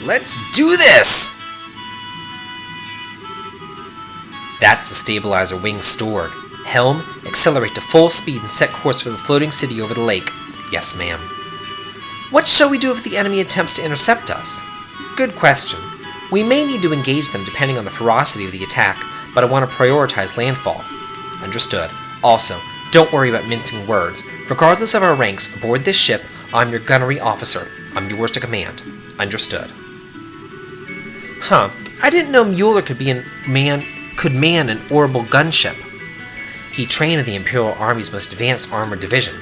Let's do this! That's the stabilizer wing stored. Helm, accelerate to full speed and set course for the floating city over the lake. Yes, ma'am. What shall we do if the enemy attempts to intercept us? Good question. We may need to engage them depending on the ferocity of the attack, but I want to prioritize landfall. Understood. Also, don't worry about mincing words. Regardless of our ranks aboard this ship, I'm your gunnery officer. I'm yours to command. Understood. Huh. I didn't know Mueller could man an orbital gunship. He trained in the Imperial Army's most advanced armored division.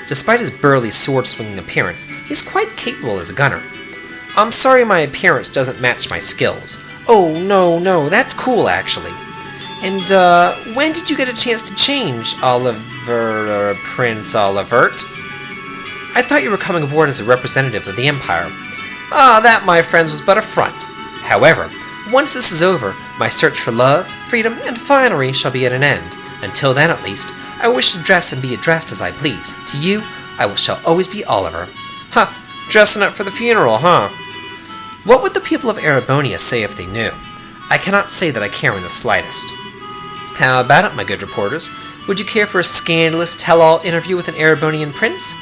Despite his burly, sword-swinging appearance, he's quite capable as a gunner. I'm sorry my appearance doesn't match my skills. Oh, no, that's cool, actually. And, when did you get a chance to change, Prince Olivert? I thought you were coming aboard as a representative of the Empire. That, my friends, was but a front. However, once this is over, my search for love, freedom, and finery shall be at an end. Until then, at least, I wish to dress and be addressed as I please. To you, shall always be Oliver. Dressing up for the funeral, huh? What would the people of Erebonia say if they knew? I cannot say that I care in the slightest. How about it, my good reporters? Would you care for a scandalous tell-all interview with an Erebonian prince?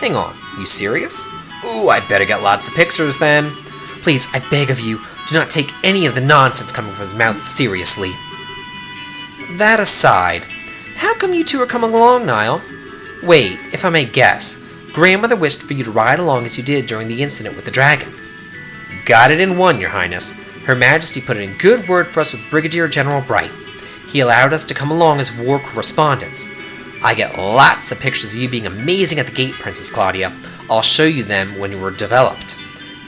Hang on, you serious? Ooh, I better get lots of pictures then. Please, I beg of you, do not take any of the nonsense coming from his mouth seriously. That aside, how come you two are coming along, Niall? Wait, if I may guess, Grandmother wished for you to ride along as you did during the incident with the dragon. Got it in one, Your Highness. Her Majesty put in good word for us with Brigadier General Bright. He allowed us to come along as war correspondents. I get lots of pictures of you being amazing at the gate, Princess Claudia. I'll show you them when you were developed.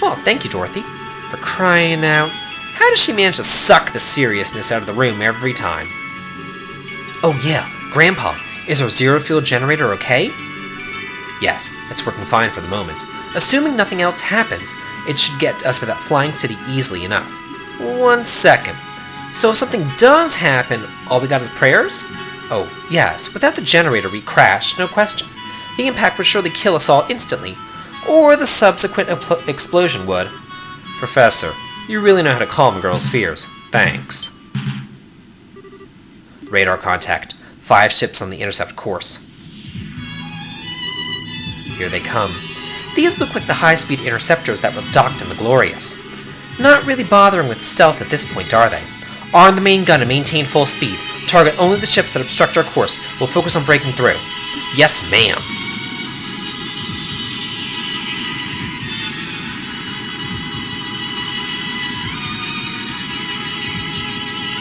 Well, thank you, Dorothy. For crying out, how does she manage to suck the seriousness out of the room every time? Oh yeah, Grandpa, is our zero-fuel generator okay? Yes, it's working fine for the moment. Assuming nothing else happens, it should get us to that flying city easily enough. 1 second. So if something does happen, all we got is prayers? Oh, yes, without the generator we crash, no question. The impact would surely kill us all instantly, or the subsequent explosion would. Professor, you really know how to calm a girl's fears. Thanks. Radar contact. 5 ships on the intercept course. Here they come. These look like the high-speed interceptors that were docked in the Glorious. Not really bothering with stealth at this point, are they? Arm the main gun and maintain full speed. Target only the ships that obstruct our course. We'll focus on breaking through. Yes, ma'am.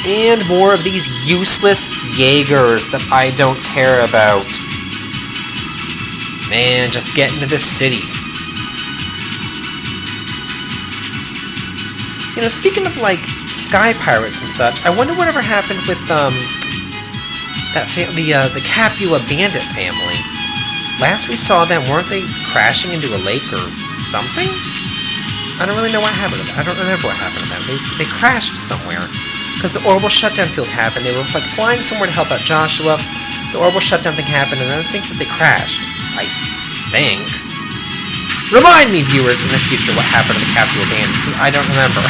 And more of these useless Jaegers that I don't care about. Man, just get into this city. You know, speaking of, like, sky pirates and such, I wonder whatever happened with, the Capua bandit family. Last we saw them, weren't they crashing into a lake or something? I don't really know what happened to them. I don't remember what happened to them. They crashed somewhere. Because the orbital shutdown field happened. They were, like, flying somewhere to help out Joshua. The orbital shutdown thing happened, and I think that they crashed. I think. Remind me, viewers, in the future what happened to the Capua bandits, because I don't remember.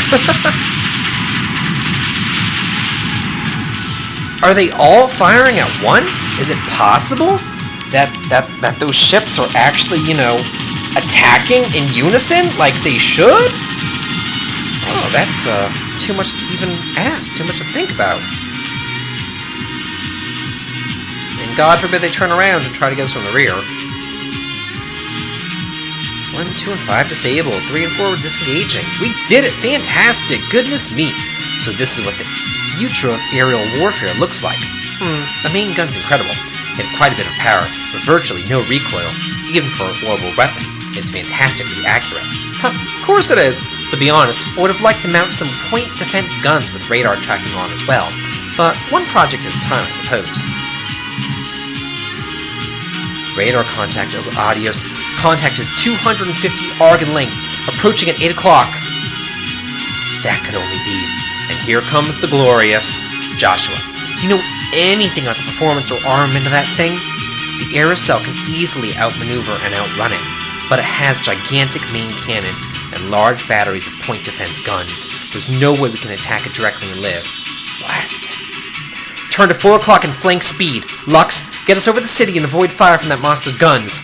Are they all firing at once? Is it possible that those ships are actually, you know, attacking in unison like they should? Oh, that's too much to even ask, too much to think about. And God forbid they turn around and try to get us from the rear. 1, 2, and 5 disabled. 3 and 4 disengaging. We did it! Fantastic! Goodness me! So this is what the future of aerial warfare looks like. The main gun's incredible. It had quite a bit of power, but virtually no recoil, even for an orbital weapon. It's fantastically accurate. Of course it is! To be honest, I would have liked to mount some point defense guns with radar tracking on as well. But one project at a time, I suppose. Radar contact over Adios. Contact is 250 ARG in length, approaching at 8 o'clock. That could only be. And here comes the Glorious. Joshua, do you know anything about the performance or armament of that thing? The Aerocell can easily outmaneuver and outrun it, but it has gigantic main cannons and and large batteries of point defense guns. There's no way we can attack it directly and live. Blast it. Turn to 4 o'clock and flank speed. Lux, get us over the city and avoid fire from that monster's guns.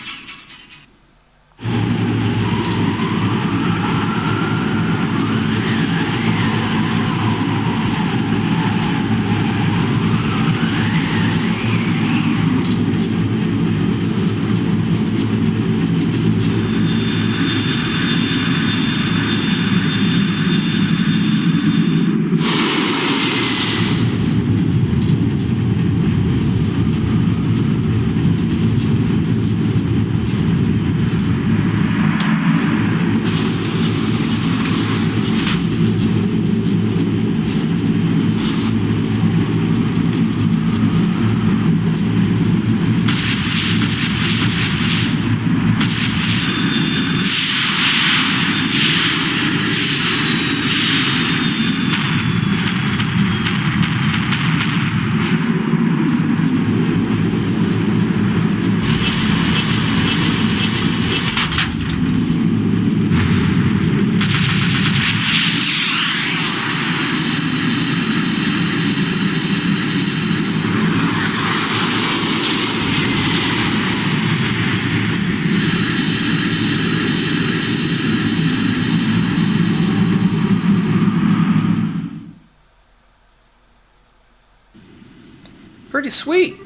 Pretty sweet.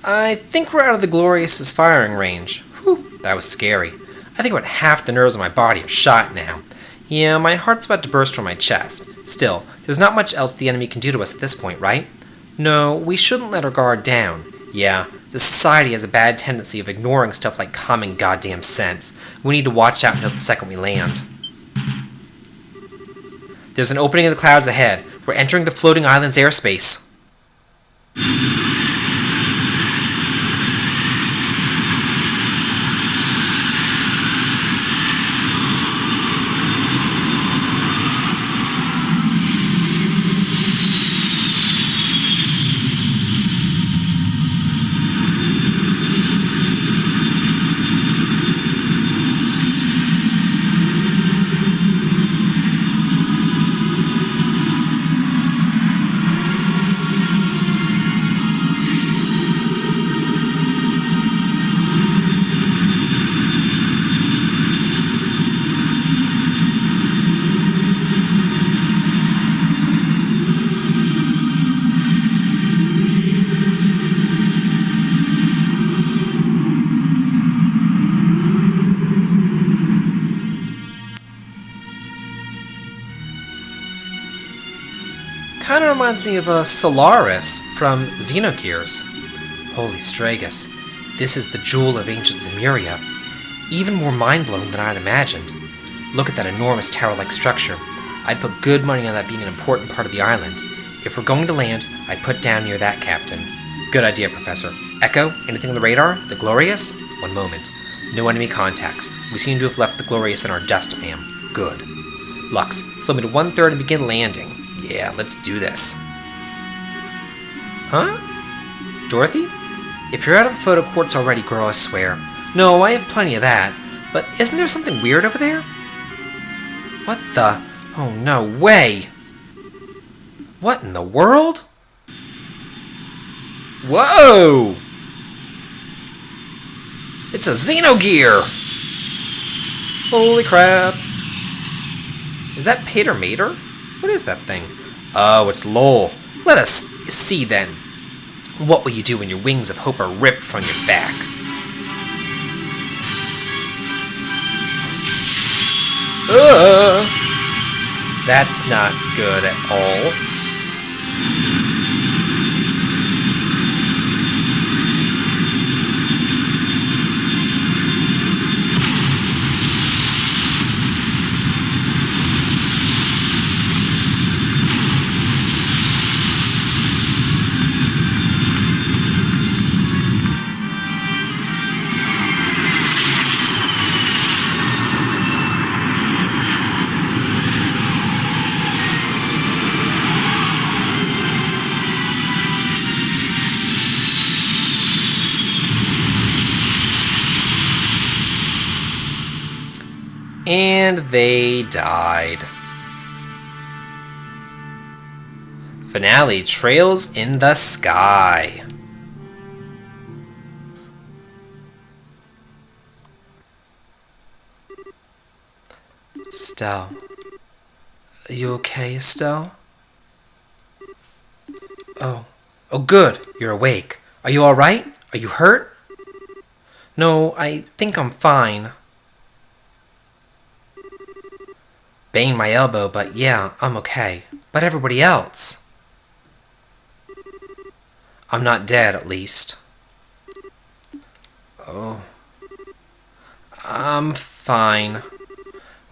I think we're out of the Glorious's firing range. Whew, that was scary. I think about half the nerves in my body are shot now. Yeah, my heart's about to burst from my chest. Still, there's not much else the enemy can do to us at this point, right? No, we shouldn't let our guard down. Yeah, the society has a bad tendency of ignoring stuff like common goddamn sense. We need to watch out until the second we land. There's an opening in the clouds ahead. We're entering the floating island's airspace. Kind of reminds me of a Solaris from Xenogears. Holy Stragus, this is the jewel of ancient Zemuria. Even more mind-blowing than I'd imagined. Look at that enormous tower-like structure. I'd put good money on that being an important part of the island. If we're going to land, I'd put down near that, Captain. Good idea, Professor. Echo, anything on the radar? The Glorious? One moment. No enemy contacts. We seem to have left the Glorious in our dust, ma'am. Good. Lux, slow me to 1/3 and begin landing. Yeah, let's do this. Huh? Dorothy? If you're out of the photo quartz already, girl, I swear. No, I have plenty of that. But isn't there something weird over there? What the? Oh, no way! What in the world? Whoa! It's a Xenogear! Holy crap! Is that Pater Mater? What is that thing? Oh, it's Lowell. Let us see then. What will you do when your wings of hope are ripped from your back? That's not good at all. And they died. Finale, Trails in the Sky. Estelle. Are you okay, Estelle? Oh, good. You're awake. Are you alright? Are you hurt? No, I think I'm fine. Banged my elbow, but yeah, I'm okay. But everybody else? I'm not dead, at least. Oh. I'm fine.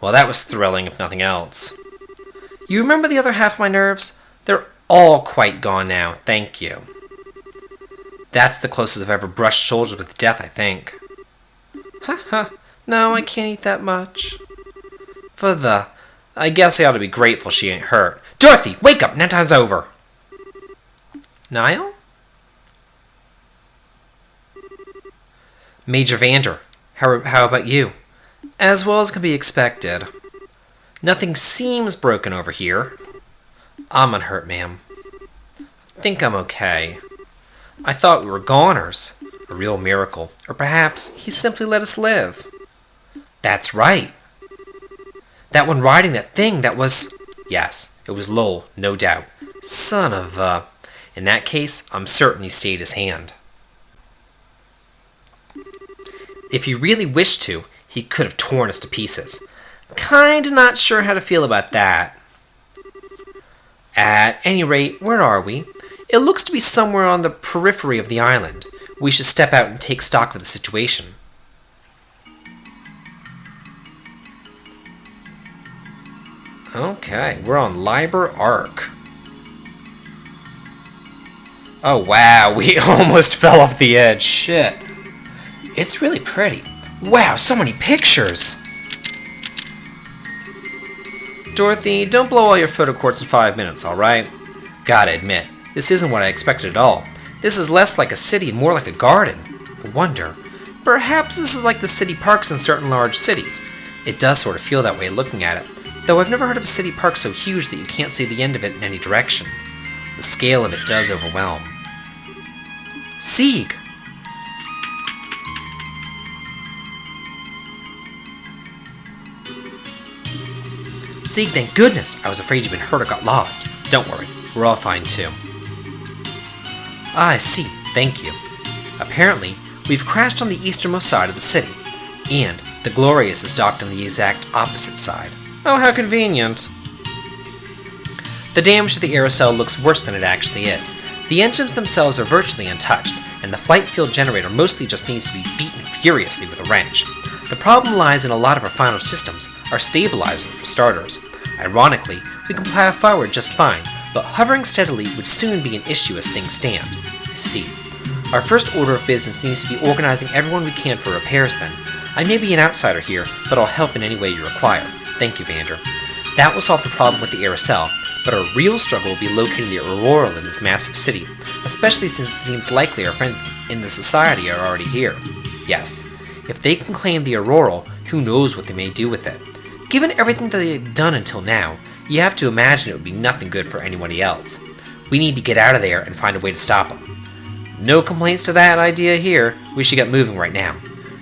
Well, that was thrilling, if nothing else. You remember the other half of my nerves? They're all quite gone now, thank you. That's the closest I've ever brushed shoulders with death, I think. Ha. No, I can't eat that much. I guess I ought to be grateful she ain't hurt. Dorothy, wake up! Nap time's over! Niall? Major Vander, how about you? As well as can be expected. Nothing seems broken over here. I'm unhurt, ma'am. I think I'm okay. I thought we were goners. A real miracle. Or perhaps he simply let us live. That's right. That one riding that thing, that was... Yes, it was Lowell, no doubt. Son of a... In that case, I'm certain he stayed his hand. If he really wished to, he could have torn us to pieces. Kinda not sure how to feel about that. At any rate, where are we? It looks to be somewhere on the periphery of the island. We should step out and take stock of the situation. Okay, we're on Liber Arc. Oh wow, we almost fell off the edge. Shit. It's really pretty. Wow, so many pictures! Dorothy, don't blow all your photo quartz in 5 minutes, alright? Gotta admit, this isn't what I expected at all. This is less like a city and more like a garden. I wonder, perhaps this is like the city parks in certain large cities. It does sort of feel that way looking at it, though I've never heard of a city park so huge that you can't see the end of it in any direction. The scale of it does overwhelm. Sieg! Sieg, thank goodness! I was afraid you'd been hurt or got lost. Don't worry, we're all fine too. Ah, I see, thank you. Apparently, we've crashed on the easternmost side of the city, and the Glorious is docked on the exact opposite side. Oh, how convenient. The damage to the aerosol looks worse than it actually is. The engines themselves are virtually untouched, and the flight fuel generator mostly just needs to be beaten furiously with a wrench. The problem lies in a lot of our final systems, our stabilizer for starters. Ironically, we can plow forward just fine, but hovering steadily would soon be an issue as things stand. I see. Our first order of business needs to be organizing everyone we can for repairs then. I may be an outsider here, but I'll help in any way you require. Thank you, Vander. That will solve the problem with the aerosol, but our real struggle will be locating the auroral in this massive city, especially since it seems likely our friends in the society are already here. Yes, if they can claim the auroral, who knows what they may do with it. Given everything that they've done until now, you have to imagine it would be nothing good for anybody else. We need to get out of there and find a way to stop them. No complaints to that idea here. We should get moving right now.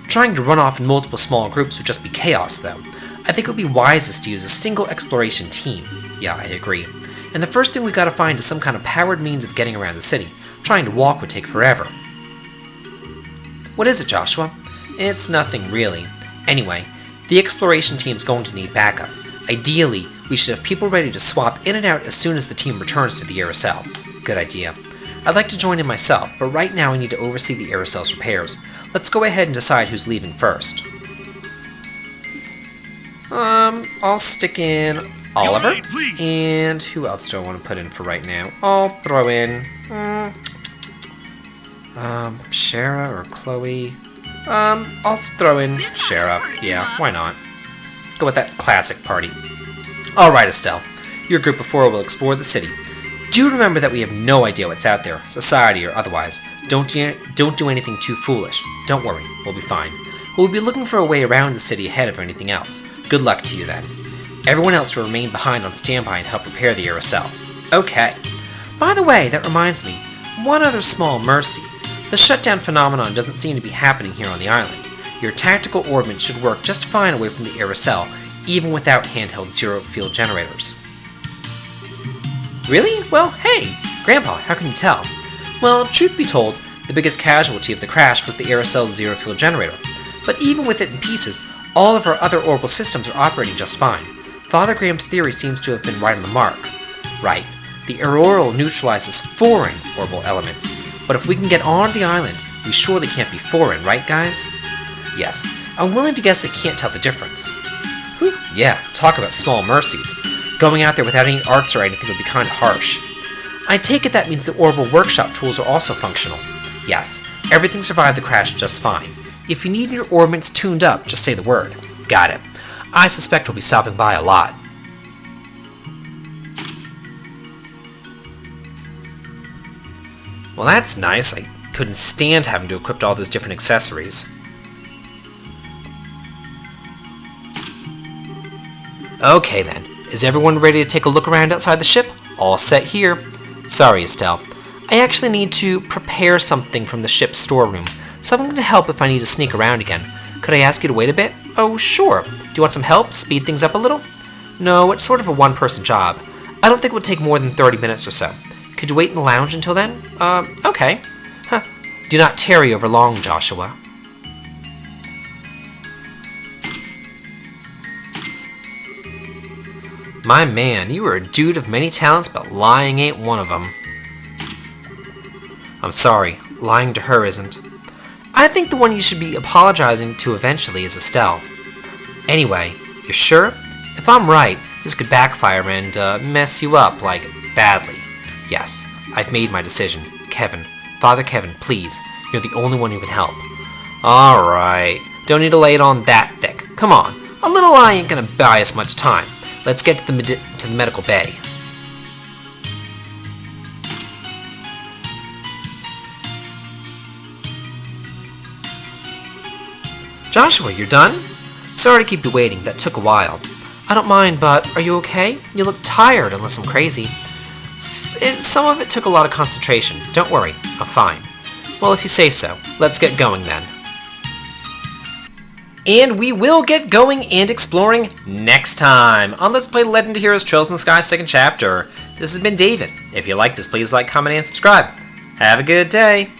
Trying to run off in multiple small groups would just be chaos, though. I think it would be wisest to use a single exploration team. Yeah, I agree. And the first thing we gotta find is some kind of powered means of getting around the city. Trying to walk would take forever. What is it, Joshua? It's nothing, really. Anyway, the exploration team's going to need backup. Ideally, we should have people ready to swap in and out as soon as the team returns to the aerosol. Good idea. I'd like to join in myself, but right now I need to oversee the aerosol's repairs. Let's go ahead and decide who's leaving first. I'll stick in Oliver. And who else do I want to put in for right now? I'll throw in, Shara or Chloe. I'll throw in Shara. Yeah, why not? Go with that classic party. Alright, Estelle. Your group of four will explore the city. Do remember that we have no idea what's out there, society or otherwise. Don't do anything too foolish. Don't worry, we'll be fine. We'll be looking for a way around the city ahead of anything else, Good luck to you then. Everyone else will remain behind on standby and help repair the aerosol. Okay. By the way, that reminds me, one other small mercy. The shutdown phenomenon doesn't seem to be happening here on the island. Your tactical orbment should work just fine away from the aerosol, even without handheld zero-field generators. Really? Well, hey! Grandpa, how can you tell? Well, truth be told, the biggest casualty of the crash was the aerosol's zero-fuel generator. But even with it in pieces, all of our other orbital systems are operating just fine. Father Graham's theory seems to have been right on the mark. Right, the auroral neutralizes foreign orbital elements, but if we can get onto the island, we surely can't be foreign, right guys? Yes, I'm willing to guess they can't tell the difference. Whew, yeah, talk about small mercies. Going out there without any arcs or anything would be kinda harsh. I take it that means the orbital workshop tools are also functional. Yes, everything survived the crash just fine. If you need your orbits tuned up, just say the word. Got it. I suspect we'll be stopping by a lot. Well, that's nice. I couldn't stand having to equip all those different accessories. Okay then, is everyone ready to take a look around outside the ship? All set here. Sorry, Estelle. I actually need to prepare something from the ship's storeroom. Something to help if I need to sneak around again. Could I ask you to wait a bit? Oh, sure. Do you want some help? Speed things up a little? No, it's sort of a one-person job. I don't think it would take more than 30 minutes or so. Could you wait in the lounge until then? Okay. Huh. Do not tarry over long, Joshua. My man, you are a dude of many talents, but lying ain't one of them. I'm sorry, lying to her isn't. I think the one you should be apologizing to eventually is Estelle. Anyway, you're sure? If I'm right, this could backfire and mess you up, like, badly. Yes, I've made my decision. Kevin, Father Kevin, please, you're the only one who can help. Alright, don't need to lay it on that thick. Come on, a little lie ain't gonna buy us much time. Let's get to the medical bay. Joshua, you're done? Sorry to keep you waiting, that took a while. I don't mind, but are you okay? You look tired, unless I'm crazy. Some of it took a lot of concentration. Don't worry, I'm fine. Well, if you say so, let's get going then. And we will get going and exploring next time on Let's Play Legend of Heroes Trails in the Sky 2nd Chapter. This has been David. If you like this, please like, comment, and subscribe. Have a good day.